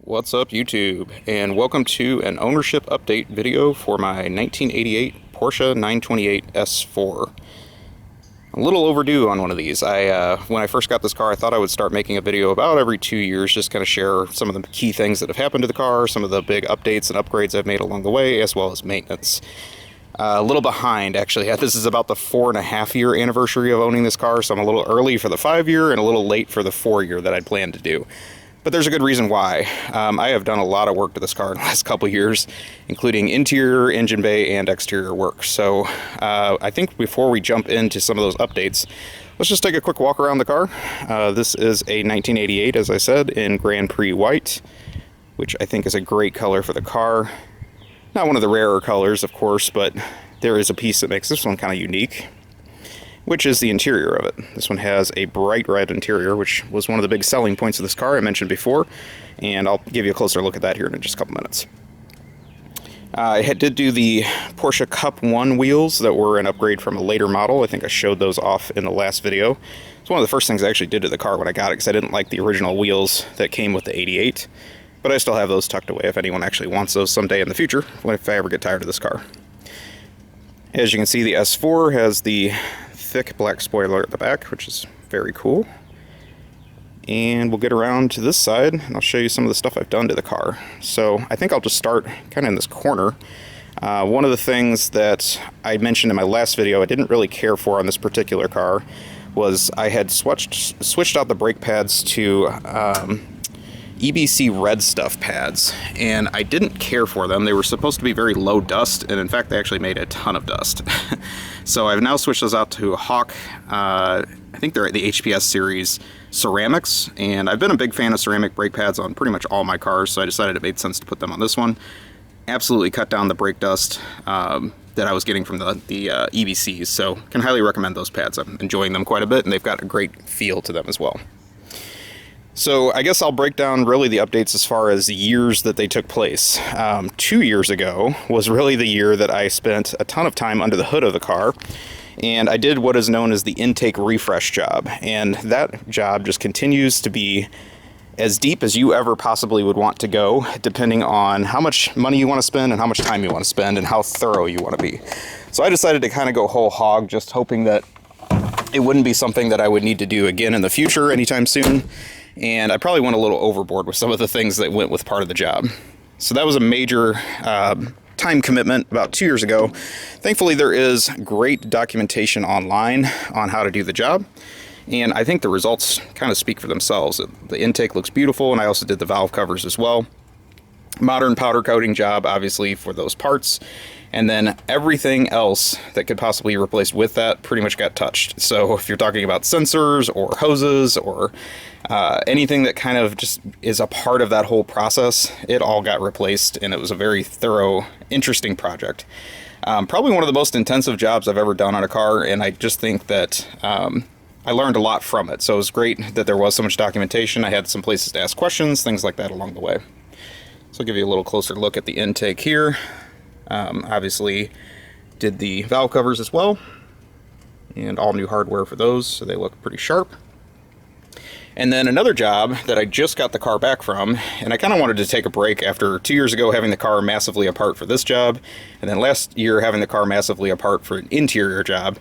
What's up, YouTube, and welcome to an ownership update video for my 1988 Porsche 928 S4. A little overdue on one of these. When I first got this car, I thought I would start making a video about every 2 years, just kind of share some of the key things that have happened to the car, some of the big updates and upgrades I've made along the way, as well as maintenance. A little behind, actually. This is about the 4.5-year anniversary of owning this car, so I'm a little early for the 5-year and a little late for the 4-year that I'd planned to do. But there's a good reason why. I have done a lot of work to this car in the last couple years, including interior, engine bay, and exterior work. So I think before we jump into some of those updates, let's just take a quick walk around the car. This is a 1988, as I said, in Grand Prix White, which I think is a great color for the car. Not one of the rarer colors, of course, but there is a piece that makes this one kind of unique, which is the interior of it. This one has a bright red interior, which was one of the big selling points of this car I mentioned before, and I'll give you a closer look at that here in just a couple minutes. I did do the Porsche Cup 1 wheels that were an upgrade from a later model. I think I showed those off in the last video. It's one of the first things I actually did to the car when I got it, because I didn't like the original wheels that came with the 88. But I still have those tucked away if anyone actually wants those someday in the future, if I ever get tired of this car. As you can see, the S4 has the thick black spoiler at the back, which is very cool. And we'll get around to this side, and I'll show you some of the stuff I've done to the car. So I think I'll just start kind of in this corner. One of the things that I mentioned in my last video I didn't really care for on this particular car was I had switched out the brake pads to EBC red stuff pads, and I didn't care for them. They were supposed to be very low dust, and in fact they actually made a ton of dust. So I've now switched those out to Hawk, I think they're the HPS series ceramics, and I've been a big fan of ceramic brake pads on pretty much all my cars, so I decided it made sense to put them on this one. Absolutely cut down the brake dust that I was getting from the EBCs, so can highly recommend those pads. I'm enjoying them quite a bit, and they've got a great feel to them as well. So I guess I'll break down really the updates as far as the years that they took place. 2 years ago was really the year that I spent a ton of time under the hood of the car, and I did what is known as the intake refresh job. And that job just continues to be as deep as you ever possibly would want to go, depending on how much money you want to spend and how much time you want to spend and how thorough you want to be. So I decided to kind of go whole hog, just hoping that it wouldn't be something that I would need to do again in the future anytime soon. And I probably went a little overboard with some of the things that went with part of the job. So that was a major time commitment about 2 years ago. Thankfully, there is great documentation online on how to do the job, and I think the results kind of speak for themselves. The intake looks beautiful, and I also did the valve covers as well. Modern powder coating job, obviously, for those parts. And then everything else that could possibly be replaced with that pretty much got touched. So if you're talking about sensors or hoses or anything that kind of just is a part of that whole process, it all got replaced, and it was a very thorough, interesting project. Probably one of the most intensive jobs I've ever done on a car, and I just think that I learned a lot from it. So it was great that there was so much documentation. I had some places to ask questions, things like that along the way. So I'll give you a little closer look at the intake here. Obviously did the valve covers as well, and all new hardware for those, so they look pretty sharp. And then another job that I just got the car back from, and I kind of wanted to take a break after 2 years ago having the car massively apart for this job, and then last year having the car massively apart for an interior job.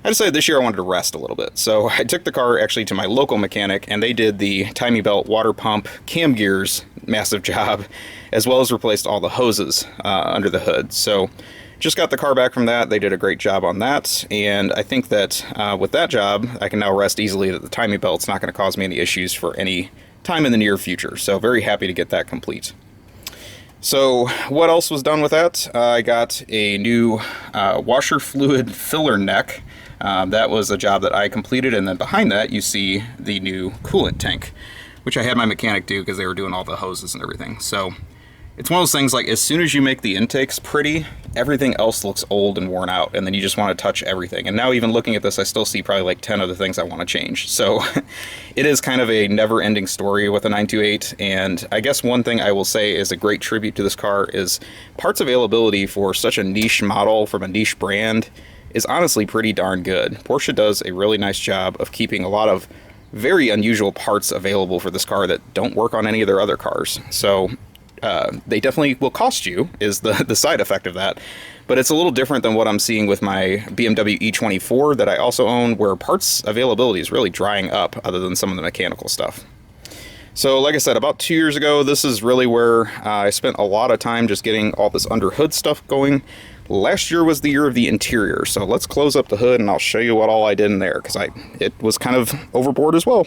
I decided this year I wanted to rest a little bit, so I took the car actually to my local mechanic, and they did the timing belt, water pump, cam gears massive job, as well as replaced all the hoses under the hood. So just got the car back from that. They did a great job on that, and I think that with that job I can now rest easily that the timing belt's not going to cause me any issues for any time in the near future. So very happy to get that complete. So what else was done with that? I got a new washer fluid filler neck. That was a job that I completed, and then behind that you see the new coolant tank, which I had my mechanic do because they were doing all the hoses and everything. So it's one of those things, like, as soon as you make the intakes pretty, everything else looks old and worn out, and then you just want to touch everything. And now even looking at this, I still see probably like 10 other things I want to change. So it is kind of a never-ending story with a 928, and I guess one thing I will say is a great tribute to this car is parts availability for such a niche model from a niche brand is honestly pretty darn good. Porsche does a really nice job of keeping a lot of very unusual parts available for this car that don't work on any of their other cars. So they definitely will cost you, is the side effect of that. But it's a little different than what I'm seeing with my BMW E24 that I also own, where parts availability is really drying up other than some of the mechanical stuff. So like I said, about 2 years ago, this is really where I spent a lot of time just getting all this under hood stuff going. Last year was the year of the interior, so let's close up the hood and I'll show you what all I did in there, because it was kind of overboard as well.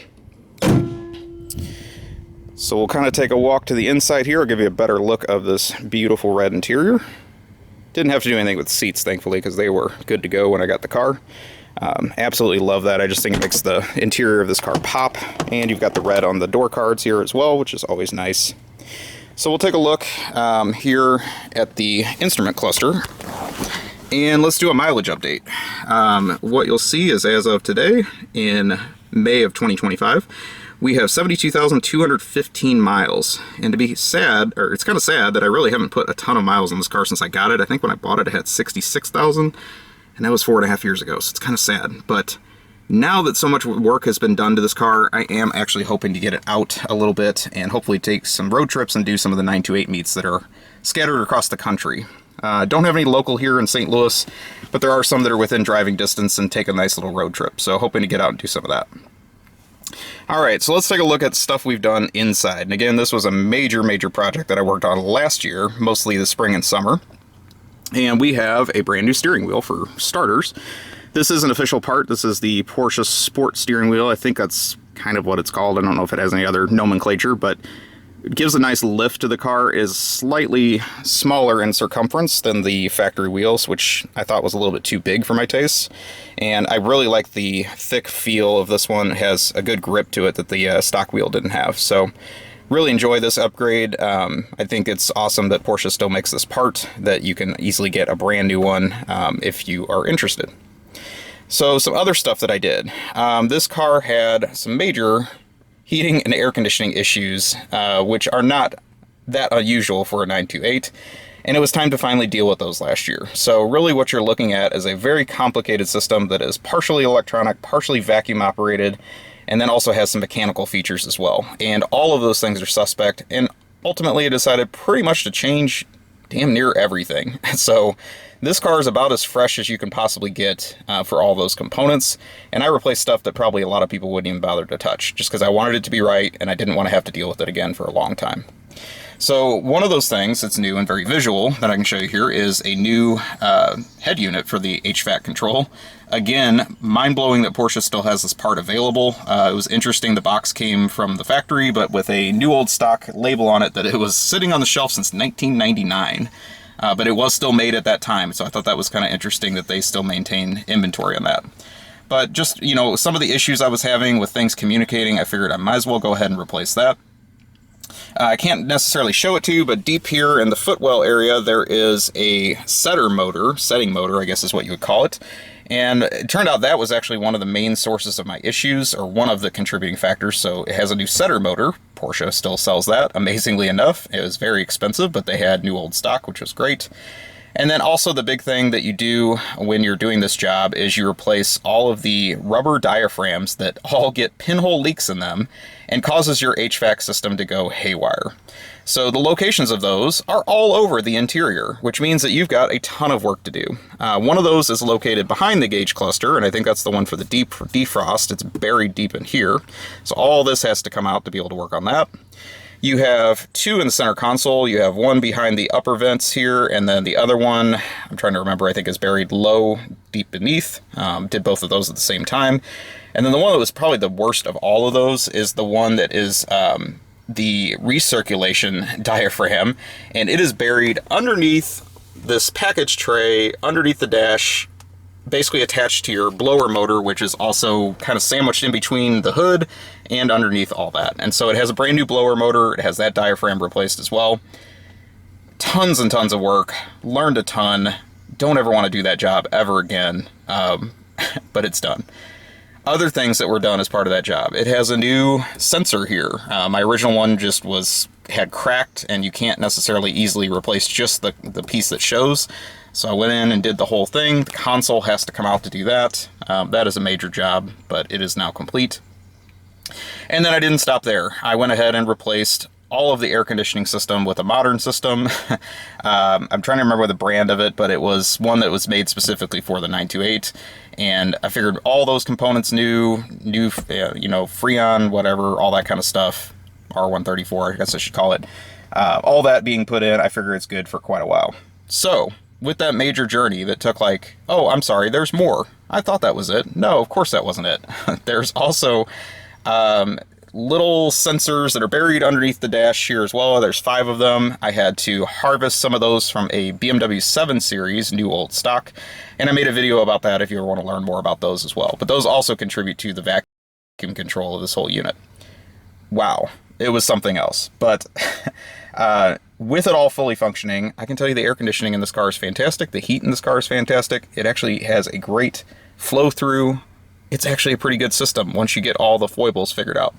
So we'll kind of take a walk to the inside here. I'll give you a better look of this beautiful red interior. Didn't have to do anything with the seats, thankfully, because they were good to go when I got the car. Absolutely love that. I just think it makes the interior of this car pop. And you've got the red on the door cards here as well, which is always nice. So we'll take a look here at the instrument cluster. And let's do a mileage update. What you'll see is, as of today, in May of 2025, we have 72,215 miles. And to be sad, or it's kind of sad that I really haven't put a ton of miles on this car since I got it. I think when I bought it, it had 66,000, and that was 4.5 years ago, so it's kind of sad. But now that so much work has been done to this car, I am actually hoping to get it out a little bit and hopefully take some road trips and do some of the 928 meets that are scattered across the country. Don't have any local here in St. Louis, but there are some that are within driving distance and take a nice little road trip. So hoping to get out and do some of that. All right, so let's take a look at stuff we've done inside. And again, this was a major project that I worked on last year, mostly the spring and summer. And we have a brand new steering wheel for starters. This is an official part. This is the Porsche Sport steering wheel. I think that's kind of what it's called. I don't know if it has any other nomenclature, but it gives a nice lift to the car. Is slightly smaller in circumference than the factory wheels, which I thought was a little bit too big for my tastes. And I really like the thick feel of this one. It has a good grip to it that the stock wheel didn't have. So really enjoy this upgrade. I think it's awesome that Porsche still makes this part, that you can easily get a brand new one if you are interested. So some other stuff that I did. This car had some major heating and air conditioning issues, which are not that unusual for a 928, and it was time to finally deal with those last year. So really what you're looking at is a very complicated system that is partially electronic, partially vacuum operated, and then also has some mechanical features as well. And all of those things are suspect, and ultimately I decided pretty much to change damn near everything. So this car is about as fresh as you can possibly get for all those components, and I replaced stuff that probably a lot of people wouldn't even bother to touch, just because I wanted it to be right and I didn't want to have to deal with it again for a long time. So one of those things that's new and very visual that I can show you here is a new head unit for the HVAC control. Again, mind-blowing that Porsche still has this part available. It was interesting, the box came from the factory, but with a new old stock label on it that it was sitting on the shelf since 1999. But it was still made at that time, so I thought that was kind of interesting that they still maintain inventory on that. But just, you know, some of the issues I was having with things communicating, I figured I might as well go ahead and replace that. I can't necessarily show it to you, but deep here in the footwell area, there is a setting motor, I guess is what you would call it. And it turned out that was actually one of the main sources of my issues, or one of the contributing factors. So it has a new setter motor. Porsche still sells that, amazingly enough. It was very expensive, but they had new old stock, which was great. And then also the big thing that you do when you're doing this job is you replace all of the rubber diaphragms that all get pinhole leaks in them and causes your HVAC system to go haywire. So the locations of those are all over the interior, which means that you've got a ton of work to do. One of those is located behind the gauge cluster, and I think that's the one for the deep defrost. It's buried deep in here. So all this has to come out to be able to work on that. You have two in the center console. You have one behind the upper vents here, and then the other one, I'm trying to remember, I think is buried low, deep beneath. Did both of those at the same time. And then the one that was probably the worst of all of those is the one that is the recirculation diaphragm, and it is buried underneath this package tray, underneath the dash, basically attached to your blower motor, which is also kind of sandwiched in between the hood and underneath all that. And so it has a brand new blower motor. It has that diaphragm replaced as well. Tons and tons of work. Learned a ton. Don't ever want to do that job ever again, but it's done. Other things that were done as part of that job. It has a new sensor here. My original one just had cracked, and you can't necessarily easily replace just the piece that shows. So I went in and did the whole thing. The console has to come out to do that. That is a major job, but it is now complete. And then I didn't stop there. I went ahead and replaced all of the air conditioning system with a modern system. I'm trying to remember the brand of it, but it was one that was made specifically for the 928. And I figured all those components new, Freon, whatever, all that kind of stuff, R134, I guess I should call it. All that being put in, I figure it's good for quite a while. So, with that major journey that took like, oh, I'm sorry, there's more. I thought that was it. No, of course that wasn't it. There's also little sensors that are buried underneath the dash here as well. There's 5 of them. I had to harvest some of those from a BMW 7 Series, new old stock, and I made a video about that if you ever want to learn more about those as well. But those also contribute to the vacuum control of this whole unit. Wow, it was something else. But with it all fully functioning, I can tell you the air conditioning in this car is fantastic. The heat in this car is fantastic. It actually has a great flow through. It's actually a pretty good system once you get all the foibles figured out.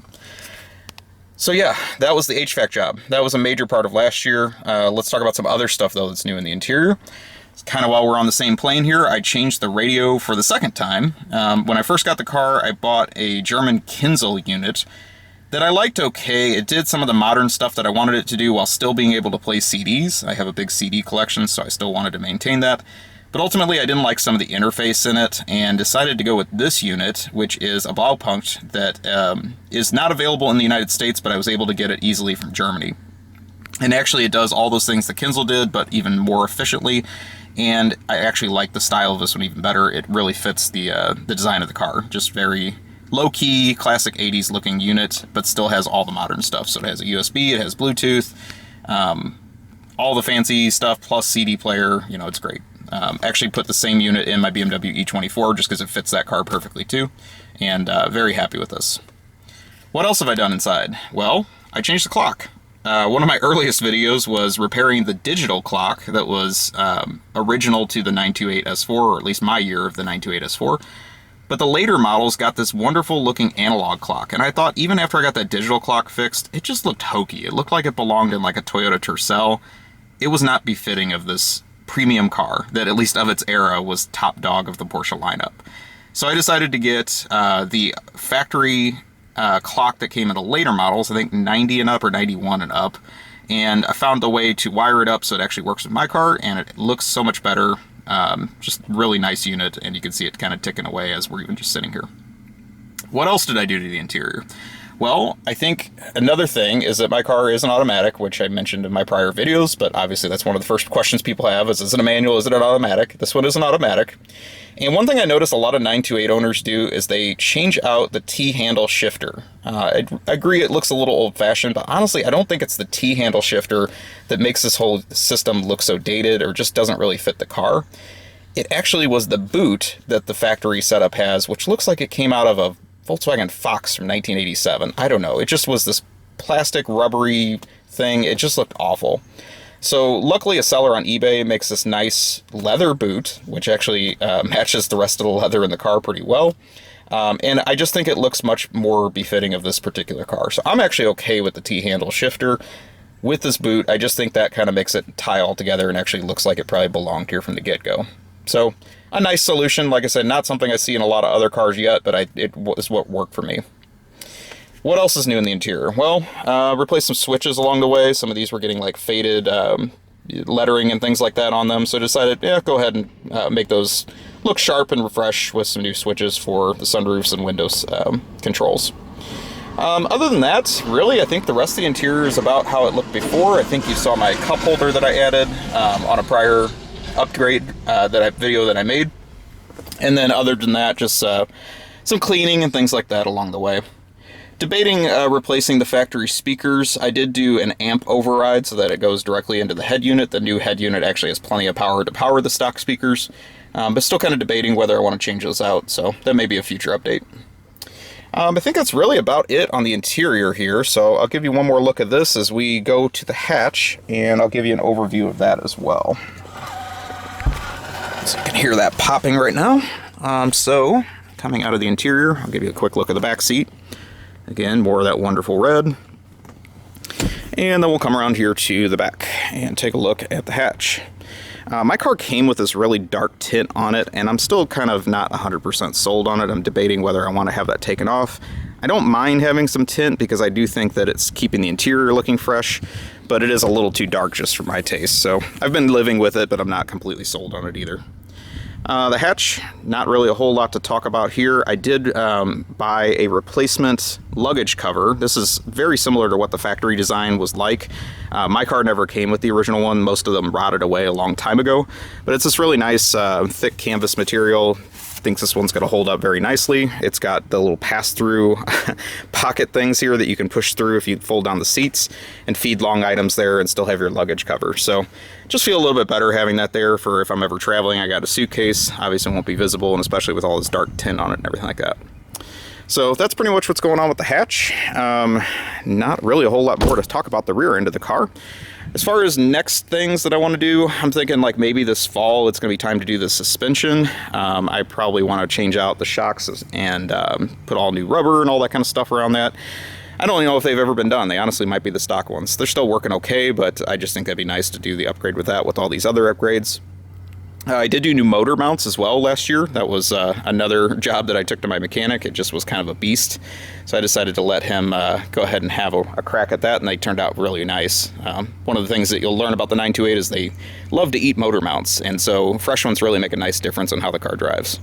So yeah, that was the HVAC job. That was a major part of last year. Let's talk about some other stuff though that's new in the interior. It's kind of while we're on the same plane here, I changed the radio for the second time. When I first got the car, I bought a German Kinzel unit that I liked okay. It did some of the modern stuff that I wanted it to do while still being able to play CDs. I have a big CD collection, so I still wanted to maintain that. But ultimately, I didn't like some of the interface in it and decided to go with this unit, which is a Blaupunkt that is not available in the United States, but I was able to get it easily from Germany. And actually, it does all those things the Kinzel did, but even more efficiently. And I actually like the style of this one even better. It really fits the design of the car. Just very low-key, classic 80s looking unit, but still has all the modern stuff. So it has a USB, it has Bluetooth, all the fancy stuff, plus CD player. You know, it's great. Actually put the same unit in my BMW E24 just because it fits that car perfectly too, and very happy with this. What else have I done inside? Well, I changed the clock. One of my earliest videos was repairing the digital clock that was original to the 928 S4, or at least my year of the 928 S4. But the later models got this wonderful looking analog clock, and I thought even after I got that digital clock fixed, it just looked hokey. It looked like it belonged in like a Toyota Tercel. It was not befitting of this premium car that, at least of its era, was top dog of the Porsche lineup. So I decided to get the factory clock that came in the later models, I think 90 and up or 91 and up, and I found the way to wire it up so it actually works with my car, and it looks so much better. Just really nice unit, and you can see it kind of ticking away as we're even just sitting here. What else did I do to the interior? Well, I think another thing is that my car is an automatic, which I mentioned in my prior videos, but obviously that's one of the first questions people have is it a manual, is it an automatic? This one is an automatic. And one thing I noticed a lot of 928 owners do is they change out the T-handle shifter. I agree it looks a little old-fashioned, but honestly I don't think it's the T-handle shifter that makes this whole system look so dated or just doesn't really fit the car. It actually was the boot that the factory setup has, which looks like it came out of a Volkswagen Fox from 1987. I don't know. It just was this plastic rubbery thing. It just looked awful. So luckily a seller on eBay makes this nice leather boot, which actually matches the rest of the leather in the car pretty well. And I just think it looks much more befitting of this particular car. So I'm actually okay with the T-handle shifter. With this boot, I just think that kind of makes it tie all together and actually looks like it probably belonged here from the get-go. So a nice solution. Like I said, not something I see in a lot of other cars yet, but it was what worked for me. What else is new in the interior? Well, replaced some switches along the way. Some of these were getting like faded lettering and things like that on them. So I decided, yeah, go ahead and make those look sharp and refresh with some new switches for the sunroofs and windows controls. Other than that, really, I think the rest of the interior is about how it looked before. I think you saw my cup holder that I added on a prior upgrade video that I made. And then other than that, just some cleaning and things like that along the way. Debating replacing the factory speakers. I did do an amp override so that it goes directly into the head unit. The new head unit actually has plenty of power to power the stock speakers, but still kind of debating whether I want to change those out, so that may be a future update. I think that's really about it on the interior here, so I'll give you one more look at this as we go to the hatch, and I'll give you an overview of that as well. So you can hear that popping right now. So, coming out of the interior, I'll give you a quick look at the back seat. Again, more of that wonderful red. And then we'll come around here to the back and take a look at the hatch. My car came with this really dark tint on it, and I'm still kind of not 100% sold on it. I'm debating whether I want to have that taken off. I don't mind having some tint because I do think that it's keeping the interior looking fresh, but it is a little too dark just for my taste. So I've been living with it, but I'm not completely sold on it either. The hatch, not really a whole lot to talk about here. I did buy a replacement luggage cover. This is very similar to what the factory design was like. My car never came with the original one. Most of them rotted away a long time ago. But it's this really nice thick canvas material. I think this one's going to hold up very nicely. It's got the little pass-through pocket things here that you can push through if you fold down the seats and feed long items there and still have your luggage cover. So just feel a little bit better having that there for if I'm ever traveling. I got a suitcase, obviously it won't be visible, and especially with all this dark tint on it and everything like that. So that's pretty much what's going on with the hatch. Not really a whole lot more to talk about the rear end of the car. As far as next things that I want to do, I'm thinking like maybe this fall it's going to be time to do the suspension. I probably want to change out the shocks and put all new rubber and all that kind of stuff around that. I don't know if they've ever been done. They honestly might be the stock ones. They're still working okay, but I just think that'd be nice to do the upgrade with that with all these other upgrades. I did do new motor mounts as well last year. That was another job that I took to my mechanic. It just was kind of a beast. So I decided to let him go ahead and have a crack at that, and they turned out really nice. One of the things that you'll learn about the 928 is they love to eat motor mounts, and so fresh ones really make a nice difference on how the car drives.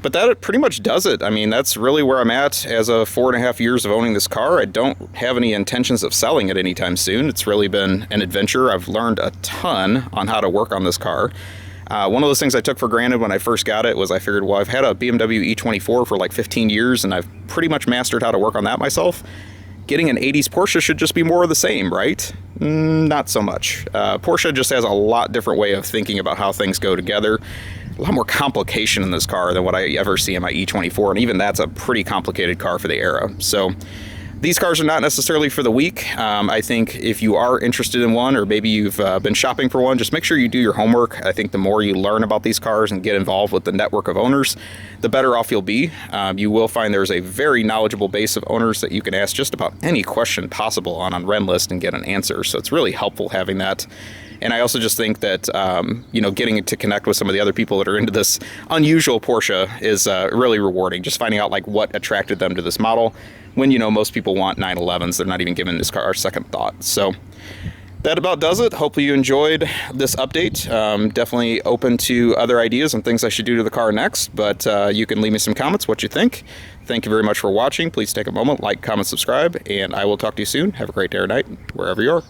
But that pretty much does it. I mean, that's really where I'm at as of 4.5 years of owning this car. I don't have any intentions of selling it anytime soon. It's really been an adventure. I've learned a ton on how to work on this car. One of those things I took for granted when I first got it was I figured, well, I've had a BMW E24 for like 15 years and I've pretty much mastered how to work on that myself. Getting an 80s Porsche should just be more of the same, right? Not so much. Porsche just has a lot different way of thinking about how things go together. A lot more complication in this car than what I ever see in my E24, and even that's a pretty complicated car for the era. So these cars are not necessarily for the weak. I think if you are interested in one, or maybe you've been shopping for one, just make sure you do your homework. I think the more you learn about these cars and get involved with the network of owners, the better off you'll be. You will find there's a very knowledgeable base of owners that you can ask just about any question possible on Renlist and get an answer. So it's really helpful having that. And I also just think that, getting to connect with some of the other people that are into this unusual Porsche is really rewarding. Just finding out like what attracted them to this model when, most people want 911s. They're not even giving this car a second thought. So that about does it. Hopefully you enjoyed this update. Definitely open to other ideas and things I should do to the car next, but you can leave me some comments what you think. Thank you very much for watching. Please take a moment, like, comment, subscribe, and I will talk to you soon. Have a great day or night, wherever you are.